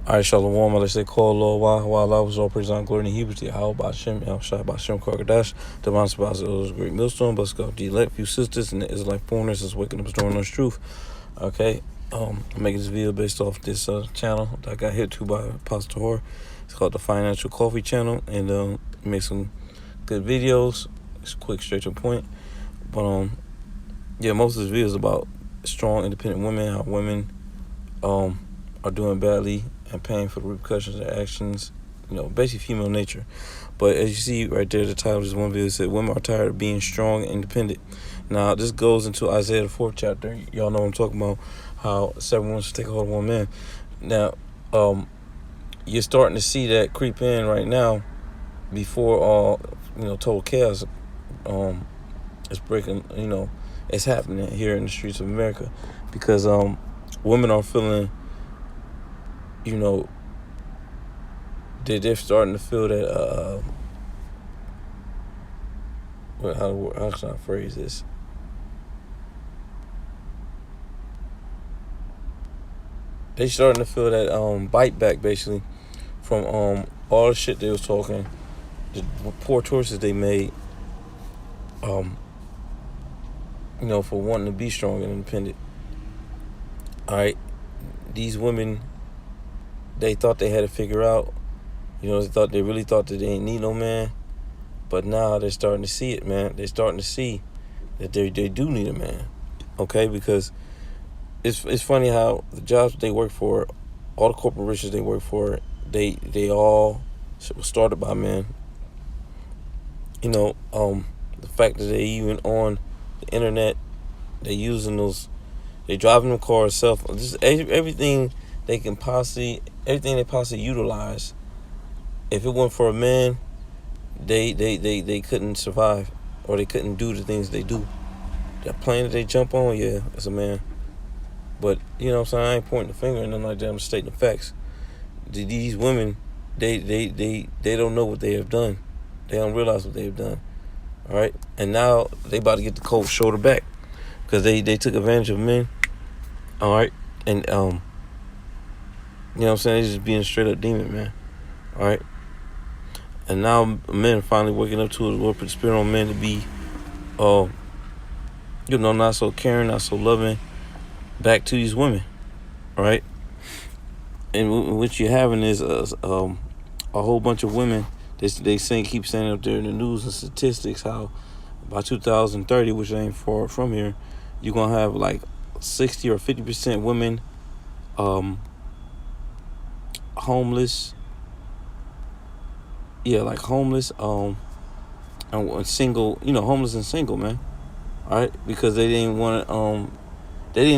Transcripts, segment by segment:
All right, Shalom. Let's say call Lord while I was all praise on glory in Hebrew. How about Shem? El Shai Bashem Karkadash. The man spouse is a great millstone. But God, the elect few sisters and the Israelite foreigners is waking up storing us truth. Okay. I'm making this video based off this channel that I got hit to by Apostle Horror. It's called the Financial Coffee Channel, and make some good videos. It's quick, straight to the point. But yeah, most of this video is about strong, independent women. How women are doing badly and paying for the repercussions of their actions, basically female nature. But as you see right there, the title of this one video said, women are tired of being strong and independent. Now, this goes into Isaiah, the 4th chapter. Y'all know what I'm talking about, how 7 women should take a hold of one man. Now, you're starting to see that creep in right now before all, total chaos is breaking, it's happening here in the streets of America. Because women are feeling, they're starting to feel that how should I phrase this? They starting to feel that bite back, basically, from all the shit they was talking, the poor choices they made, for wanting to be strong and independent. All right, these women, they thought they had to figure out, they really thought that they didn't need no man, but now they're starting to see it, man. They're starting to see that they do need a man, okay? Because it's funny how the jobs they work for, all the corporations they work for, they all were started by men. The fact that they even on the internet, they using those, they driving them cars, just everything they possibly utilize. If it weren't for a man, they couldn't survive, or they couldn't do the things they do. That plane that they jump on, yeah, it's a man. But what I'm saying, I ain't pointing the finger and nothing like that. I'm stating the facts. These women, they don't know what they have done. They don't realize what they have done. All right, and now they about to get the cold shoulder back because they took advantage of men. All right, and what I'm saying, they just being straight up demon, man. All right. And now men are finally waking up to it. The Lord put the spirit on men to be, not so caring, not so loving, back to these women, all right? And what you're having is a whole bunch of women. They keep saying up there in the news and statistics how by 2030, which ain't far from here, you're gonna have like 60 or 50% women, homeless. Yeah, like homeless, and single, homeless and single, man. All right, because they didn't want to, they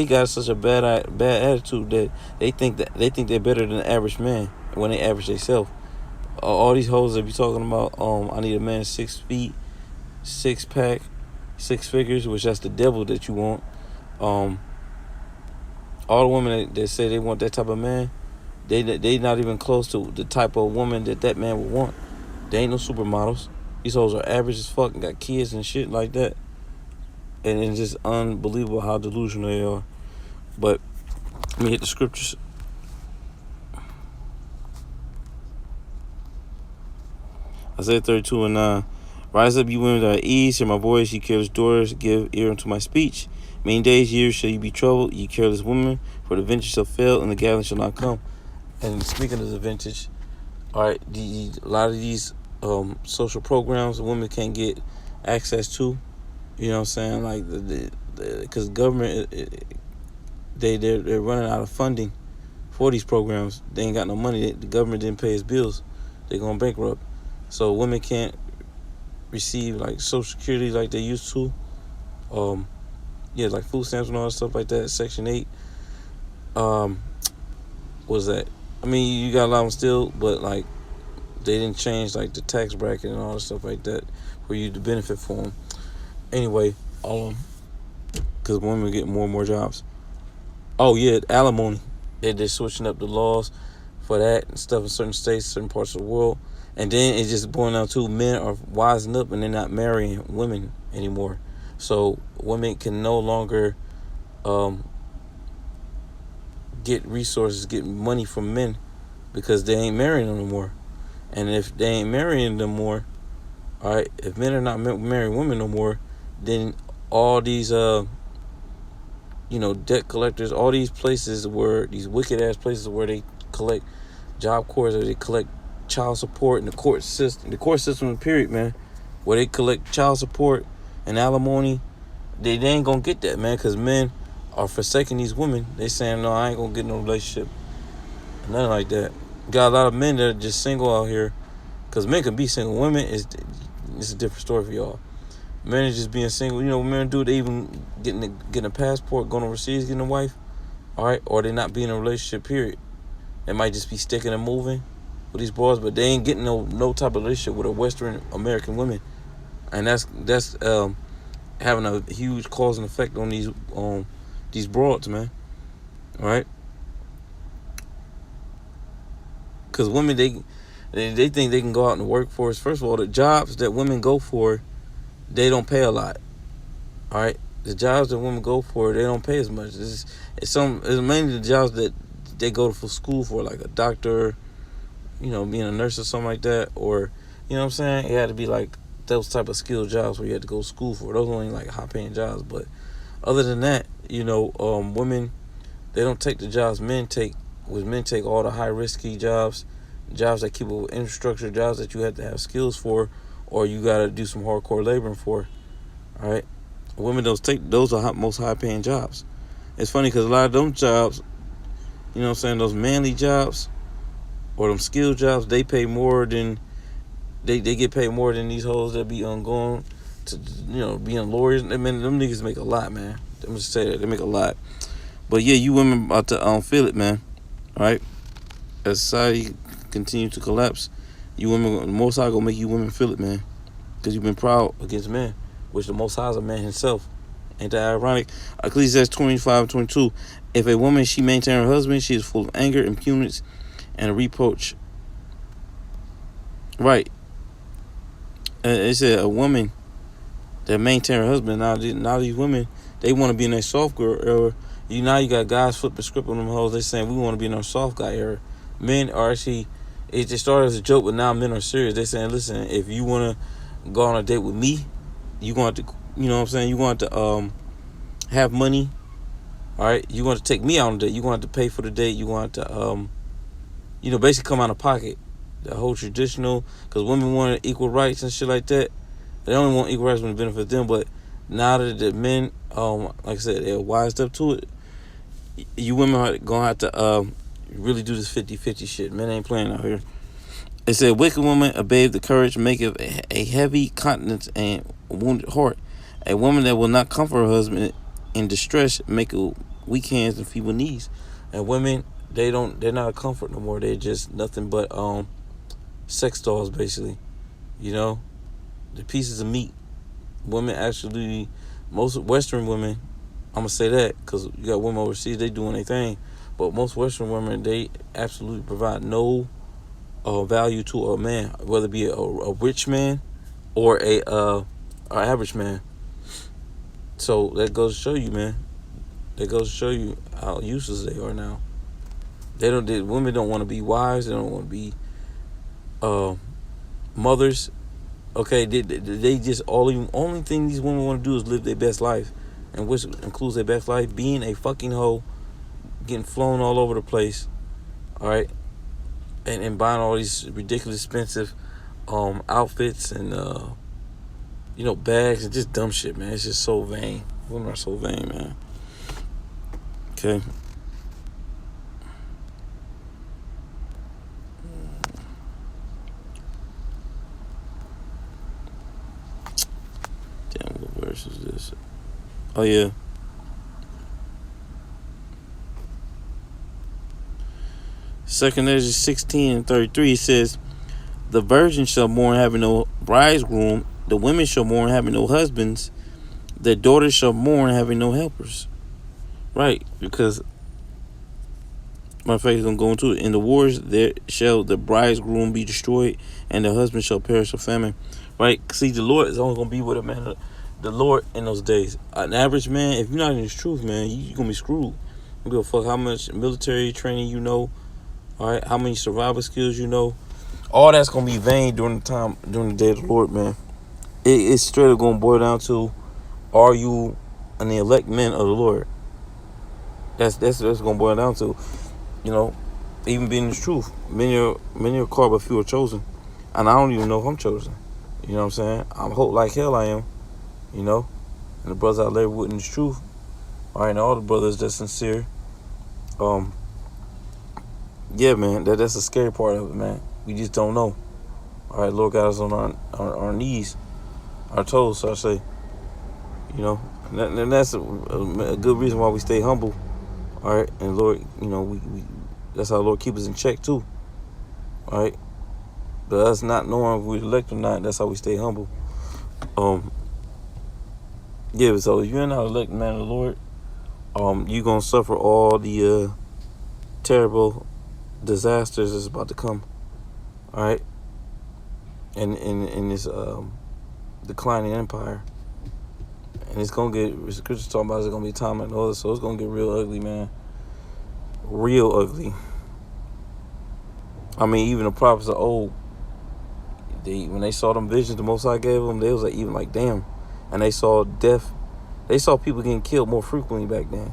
got such a bad attitude that they think they're better than the average man when they average themselves. All these hoes that be talking about, I need a man 6 feet, 6-pack, 6 figures, which that's the devil that you want. All the women that say they want that type of man, They not even close to the type of woman that man would want. They ain't no supermodels. These hoes are average as fuck and got kids and shit like that. And it's just unbelievable how delusional they are. But let me hit the scriptures. Isaiah 32:9. Rise up, you women that are at ease, hear my voice, ye careless daughters, give ear unto my speech. Many days, years shall you be troubled, ye careless women, for the vintage shall fail, and the gathering shall not come. And speaking of the vintage, all right, a lot of these social programs women can't get access to. You know what I'm saying? Like because the government, they're running out of funding for these programs. They ain't got no money. The government didn't pay his bills. They're going bankrupt. So women can't receive like Social Security like they used to. Like food stamps and all that stuff like that. Section 8. What was that? I mean, you got a lot of them still, but like they didn't change like the tax bracket and all that stuff like that for you to benefit from them. Anyway, because women get more and more jobs. Oh yeah, alimony. They're switching up the laws for that and stuff in certain states, certain parts of the world. And then it's just boiling down to men are wising up and they're not marrying women anymore. So women can no longer get resources, get money from men because they ain't marrying them no more. And if they ain't marrying them more, all right, if men are not marrying women no more, then all these debt collectors, all these places where these wicked ass places where they collect job corps, or they collect child support, and the court system period, man, where they collect child support and alimony, they ain't gonna get that, man, because men are forsaking these women. They saying, no, I ain't gonna get no relationship, nothing like that. Got a lot of men that are just single out here, because men can be single. Women it's a different story for y'all. Men are just being single. You know what men do? They even getting a passport, going overseas, getting a wife, all right, or they not being in a relationship, period. They might just be sticking and moving with these boys, but they ain't getting no type of relationship with a Western American woman, and that's having a huge cause and effect on these broads, man. All right, because women they think they can go out in the workforce. First of all, the jobs that women go for, they don't pay a lot. All right, the jobs that women go for, they don't pay as much. It's mainly the jobs that they go to school for, like a doctor, being a nurse or something like that, or you know what I'm saying. It had to be like those type of skilled jobs where you had to go to school for. Those are only like high paying jobs. But other than that, women, they don't take the jobs men take. Men take all the high risky jobs that keep with infrastructure, jobs that you have to have skills for, or you gotta do some hardcore laboring for. All right, women don't take those are most high paying jobs. It's funny because a lot of them jobs, you know what I'm saying, those manly jobs or them skilled jobs, they pay more than they get paid more than these hoes that be going to being lawyers. I mean, them niggas make a lot, man. I'm just say that they make a lot. But yeah, you women about to feel it, man. All right, as society continue to collapse, you women, the Most High gonna make you women feel it, man, because you've been proud against men, which the Most High is a man himself. Ain't that ironic? Ecclesiastes 25:22. If a woman she maintain her husband, she is full of anger, impudence, and a reproach. Right. It said a woman that maintain her husband. Now these women, they want to be in their soft girl era. Now you got guys flipping script on them hoes. They saying we want to be in our soft guy era. Men are actually, it just started as a joke, but now men are serious. They saying, listen, if you want to go on a date with me, you going to, you know what I'm saying, you going to have money. All right, you going to take me out on a date. You going to pay for the date. You going to basically come out of pocket. The whole traditional, because women want equal rights and shit like that. They only want equal rights when it benefits them. But now that the men, like I said, they're wised up to it, you women are gonna have to really do this 50-50 shit. Men ain't playing out here. It said, wicked woman, a babe the courage, maketh a heavy countenance and a wounded heart. A woman that will not comfort her husband in distress, make weak hands and feeble knees. And women, they're not a comfort no more. They're just nothing but sex dolls, basically. The pieces of meat. Women actually, most Western women, I'm gonna say that because you got women overseas, they doing their thing, but most Western women, they absolutely provide no value to a man, whether it be a rich man or a average man. So that goes to show you, man. That goes to show you how useless they are now. Women don't want to be wives. They don't want to be mothers. Okay, they just only thing these women want to do is live their best life, and which includes their best life being a fucking hoe, getting flown all over the place, all right, and buying all these ridiculous expensive outfits and bags and just dumb shit, man. It's just so vain. Women are so vain, man. Okay. Damn, what verse is this? Oh yeah. Second Ezra 16:33 says, the virgin shall mourn having no bridegroom, the women shall mourn having no husbands, their daughters shall mourn having no helpers. Right, because my faith is gonna go into it. In the wars there shall the bridegroom be destroyed, and the husband shall perish of famine. Right? See, the Lord is only gonna be with a man. The Lord in those days. An average man, if you're not in his truth, man, you're gonna be screwed. I don't give a fuck how much military training you know. All right, how many survival skills you know. All that's gonna be vain during the day of the Lord, man. It's straight up gonna boil down to, are you an elect men of the Lord? That's what it's gonna boil down to. You know, even being the truth. Many are called, but few are chosen. And I don't even know if I'm chosen. You know what I'm saying? I'm hope like hell I am. You know? And the brothers I live with in the truth. Alright, and all the brothers that's sincere. Yeah, man, that's the scary part of it, man. We just don't know. Alright, Lord got us on our knees, our toes, so I say. You know? And that's a good reason why we stay humble. Alright, and Lord, you know, we that's how the Lord keep us in check too. Alright? But us not knowing if we elect or not, that's how we stay humble. Yeah, so if you're not elect man of the Lord, you're gonna suffer all the terrible disasters that's about to come. Alright? And in this declining empire. And it's gonna get, Scripture's talking about it's gonna be time and others, so it's gonna get real ugly, man. Real ugly. I mean, even the prophets of old, when they saw them visions the Most High gave them, they was like, even like, damn. And they saw death. They saw people getting killed more frequently back then.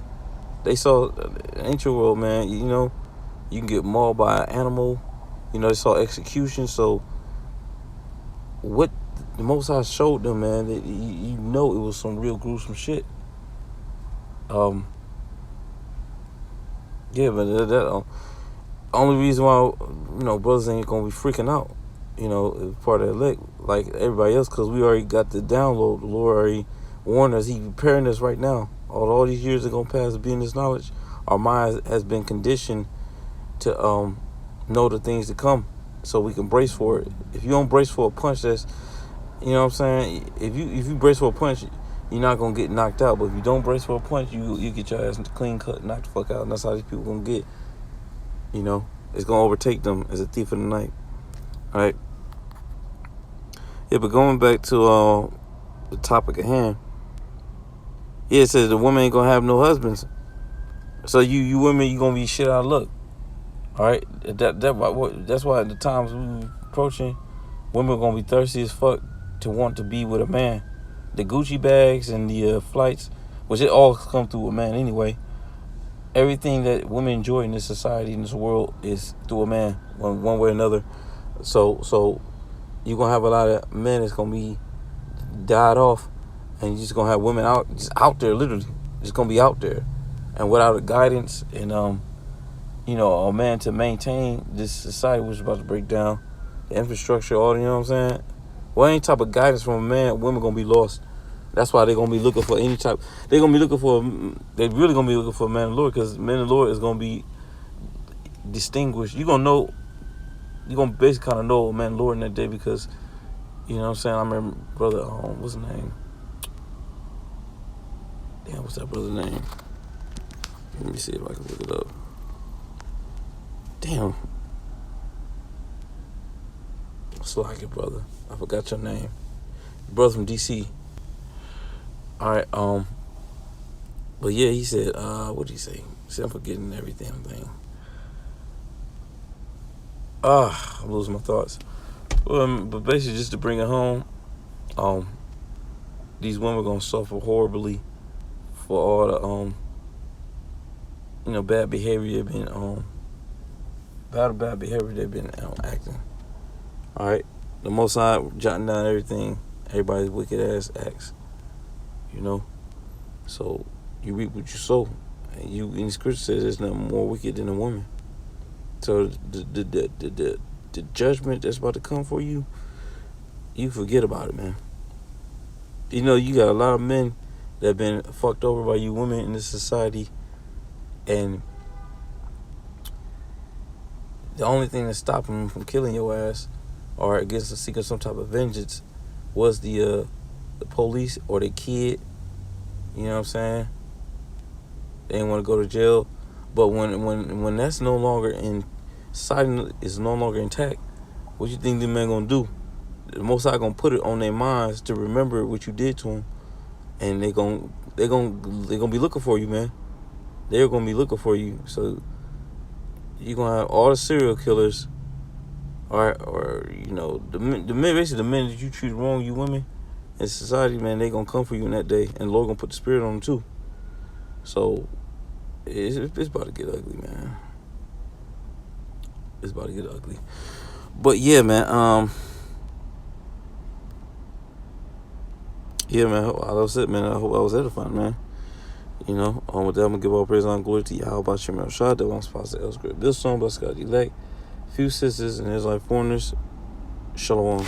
They saw the ancient world, man, you know, you can get mauled by an animal. You know, they saw execution. So what the Most High showed them, man, that you know it was some real gruesome shit. Yeah, but that only reason why, you know, brothers ain't gonna be freaking out, you know, part of the elect like everybody else, because we already got the download. The Lord already warned us. He preparing us right now. All these years are gonna pass of being this knowledge. Our mind has been conditioned to know the things to come, so we can brace for it. If you don't brace for a punch, that's, you know what I'm saying. If you brace for a punch, you're not gonna get knocked out. But if you don't brace for a punch, you get your ass clean cut, knocked the fuck out. And that's how these people gonna get. You know, it's gonna overtake them as a thief in the night. All right. Yeah, but going back to the topic at hand. Yeah, it says the woman ain't gonna have no husbands. So you women, you gonna be shit out of luck. All right. That's why at the times we approaching, women are gonna be thirsty as fuck to want to be with a man. The Gucci bags and the flights, which it all come through a man anyway. Everything that women enjoy in this society, in this world, is through a man, one way or another. So you're gonna have a lot of men that's gonna be died off, and you're just gonna have women out there, literally, just gonna be out there, and without a guidance and you know, a man to maintain this society which is about to break down, the infrastructure, all, you know what I'm saying? Well, any type of guidance from a man, women gonna be lost. That's why they're gonna be looking for any type. They're really gonna be looking for a man of the Lord, because man of the Lord is gonna be distinguished. You're gonna basically kind of know a man of the Lord in that day, because, you know what I'm saying? I remember brother, what's his name? Damn, what's that brother's name? Let me see if I can look it up. Damn. Slack it, brother. I forgot your name. Brother from DC. Alright, but yeah, he said, what did he say? He said, I'm forgetting every damn thing. I'm losing my thoughts. But basically, just to bring it home, these women are gonna suffer horribly for all the you know, bad behavior they've been bad behavior they've been acting. All right, the Most High jotting down everything everybody's wicked ass acts. You know, so you reap what you sow. And you, in the Scripture says, there's nothing more wicked than a woman. So the judgment that's about to come for you, you forget about it, man. You know, you got a lot of men that have been fucked over by you women in this society, and the only thing that's stopping them from killing your ass or against seeking some type of vengeance was the police or the kid. You know what I'm saying? They didn't want to go to jail. But when that's no longer in society, is no longer intact, what you think the man gonna do? The Most High gonna put it on their minds to remember what you did to them, and they gonna be looking for you, man. they're gonna be looking for you. So you're gonna have all the serial killers, or you know, the men, basically the men that you treat wrong, you women in society, man, they gonna come for you in that day, and the Lord gonna put the spirit on them too. So it's about to get ugly, man. It's about to get ugly. But yeah, man. Yeah, man. That was it, man. I hope I was edifying, man. You know, with that, I'm gonna give all praise and glory to Yahweh Shem El Shad, that one sponsor El Script. This song, bless God, elect, few sisters and Israelite foreigners. Shalom.